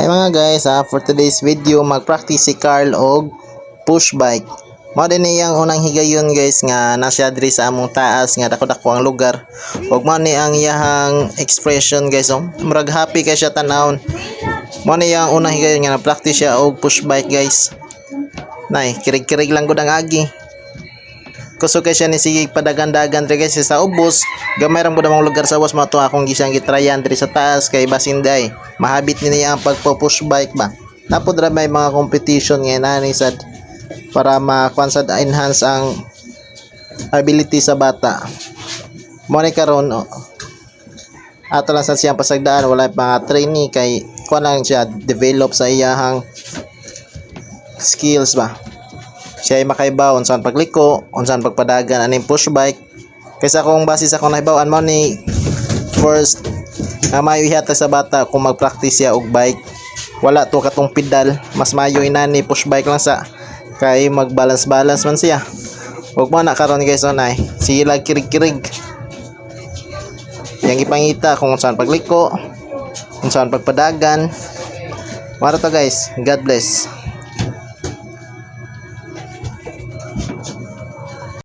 Hi mga guys, for today's video mag-practice si Carl og push bike. Mao din iyang unang higayon guys nga nasya diri sa among taas nga dako-dako ang lugar. Ug mao ni ang iyang expression guys, murag happy kay siya tanawon. Mao ni iyang unang higayon nga na-practice siya og push bike guys. Nay, kirig-kirig lang gud ang agi. Kusog kay siya ni sige padagan-dagan diri guys sa ubos. Gamay ra mo damang lugar sa ubos, mato akong gisang gitrayan diri sa taas kay basinday. Mahabit ni niya ang pagpo-push bike ba. Tapos ra may mga competition nga nani sad para ma-enhance ang ability sa bata. Mo ni karon ato lang sa siyang pasagdaan, wala mga trainee kay kuan lang siya develop sa iyahang skills ba. Siya ay makaibaw unsan pagliko, unsan pagpadagan aning push bike. Kaysa kung base sa akong nahibaw-an mo ni first nga mayo ihata sa bata kung mag-practice siya og bike. Wala to katong pedal, mas mayo inani push bike lang sa kay mag-balance man siya. Ug mo na karon guys onay, sige lang kirig-kirig. Yang ipangita kung unsan pagliko, unsan pagpadagan. Mara to guys, God bless.